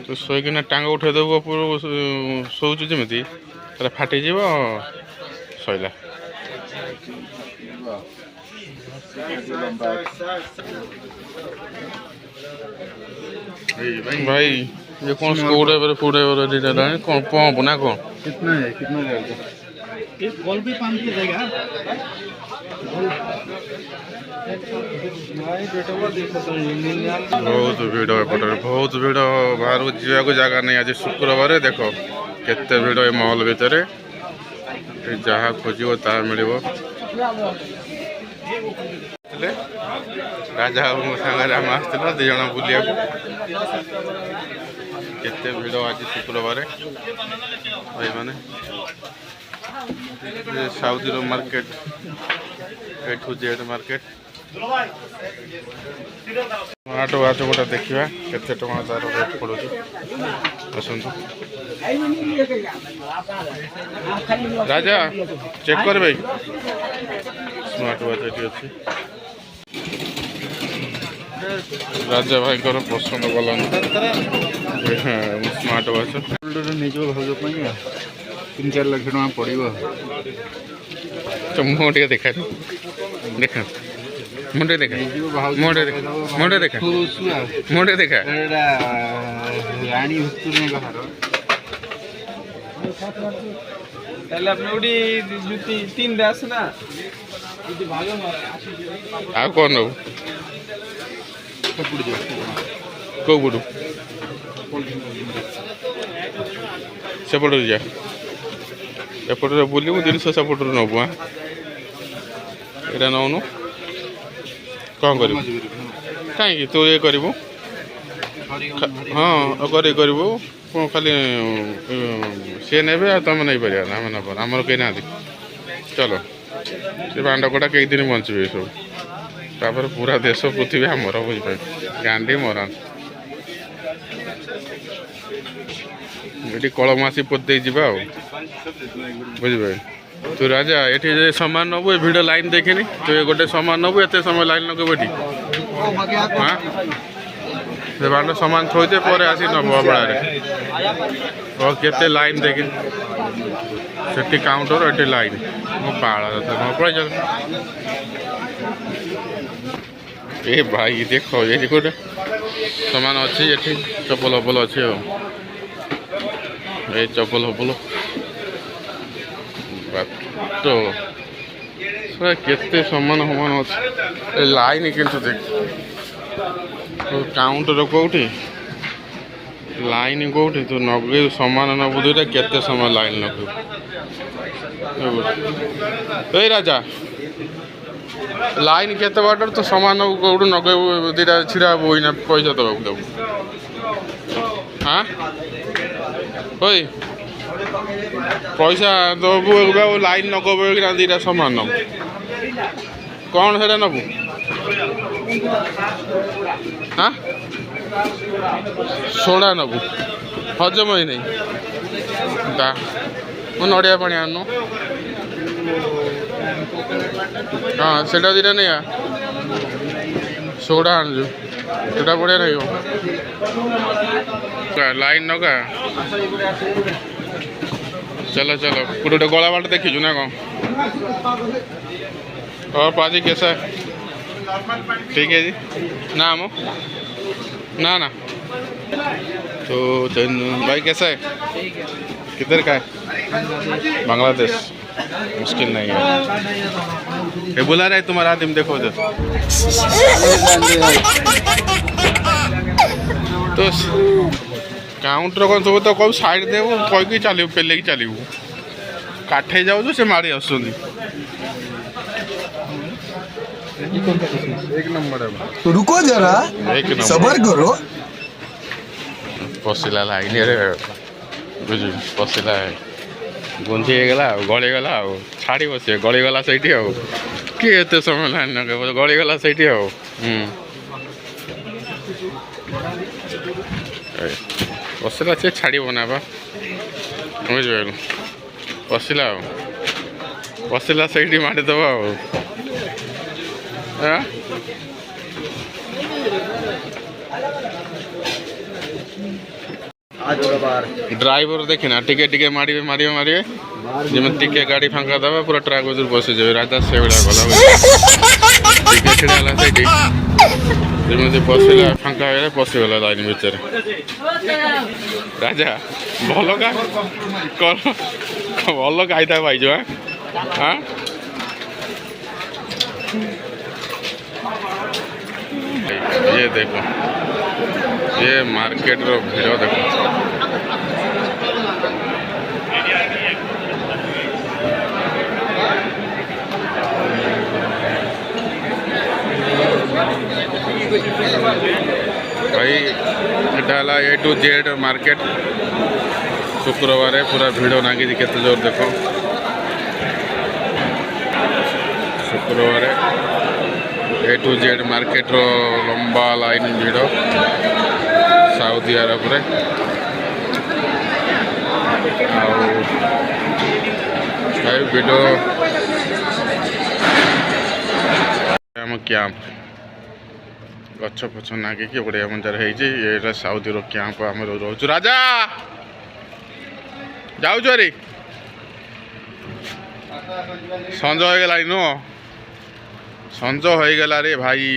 ତୁ ଶୋଇକିନା ଟାଙ୍ଗ ଉଠେଇଦେବୁ ଉପରକୁ ଶୋଉଛୁ ଯେମିତି ତାହେଲେ ଫାଟିଯିବ ସଇଲା। भाई ये कौन स्कूल है पूरे कौन पंप ना कौन कितना जाएगा एक बॉल भी पंप की जाएगा बहुत भिड़ एपटे बहुत भिड़ बाहर जावाक जगह नहीं आज शुक्रवार देख केते भिड़ ए मॉल भितर जहाँ खोज ता मिल राजा सागर आम आसला दिज बुलिया केते भिड़ आज शुक्रवार भाई माने south market A to Z market आटो आटो गोटा देखा केते टका तार रेट पड़ू आसतु राजा चेक कर भाई स्मार्ट वाच ये अच्छी राजा भाई को पसंद कला स्मार्ट वाच निज भाग 3-4 लाख टका पड़ो तो मुझे देखा देखा मुंडे देखा मुंडे देखा मुंडे देखा मुंडे देखा रानी भितर बाहर ताले अपने उडी जुती 3 दास ना जुती भागो आ कोन नो को बुडू सेपट जा एपट बुलू 300 सेपट नबू हाँ यहाँ नौनु कौन कर कहीं तू ये करूँ हाँ करूँ खाली सी ने तुम नहीं पार आम नब आमर कहीं ना चलो से बांडकटा कई दिन बचे सब तापर पूरा देश पृथ्वी आमर बुझे गांधी मरान ये कलमासी पोते जा बुझे तू राजा ये सामान नबू भिड़ लाइन देखनी तू ये गोटे सामान नबू एत समय लाइन लगेबी हाँ से बांड सामान थोदे पर आसी नब बेड़े और केते लाइन देखी से काउंटर ये लाइन मो पाला पड़े चल ए भाई देख ये गोटे सामान अच्छी ये चप्पल हपल अच्छी ये चप्पल हपल तो केते सामान हमान अच्छे लाइन किंतु देख काउंटर कौटी लाइन कौटी तू नगे सामान नबू दुटा केते समय लाइन नगे राजा लाइन केते बाटर तो सामान कौटू नगे दुटा छिड़ा बोना पैसा दबा देव हाँ ओई पैसा दबू लाइन नगब कि दुटा सामान नब कौन से नबू हाँ सोडा नबू हजम ही नहीं नड़िया पानी आनु हाँ से दुटा नहीं सोडा आणु से बढ़िया नहीं लाइन नगा चलो चलो गोटे गला बाट देखीचु ना कौन और पाजी कैसा है ठीक है जी ना मो ना ना तो भाई कैसा है किधर का है बांग्लादेश मुश्किल नहीं है ये बुला रहा है तुम्हारा आदमी देखो उधर तो काउंटर कौन सब तो कब साइड देव कहीकि चलू पेल चलू काठे जाऊ से मारी आस एक नंबर है तो रुको जरा सबर करो पशिला लाइन बुझ पशिला गुंथी गला गलीगला छाड़ी बस गलीगला से किए समय लाइन लगे गलीगला से पशिला से छाड़ ना बा बुझे पशिला पशिला से मारिदेव ड्राइवर देखिना टिके टिके मारिबे मारिबे मारिबे जेमे टिके गाड़ी फांका दबा पूरा ट्रक उधर बसि जाबे राजा सेवड़ा गला टिके छिड़ाला सेठी जेमे बसिला फांका हेले पसि गला लाइन भितर राजा भलो का भलो गाइता भाईजो हां ये देखो ये मार्केट रो भीड़ देखो भाई एटा ए टू जेड मार्केट शुक्रवार पूरा भिड़ नागी केते जोर देखो शुक्रवार ए टू जेड मार्केट रो लंबा लाइन भिड़ सऊदी अरब रे भिड आम कैंप गछ पछ नागिकी बढ़िया मजार है सऊदी रो कैंप आम रोचु राजा जाऊँ अरे संज हो गला नु संज हो गला रे भाई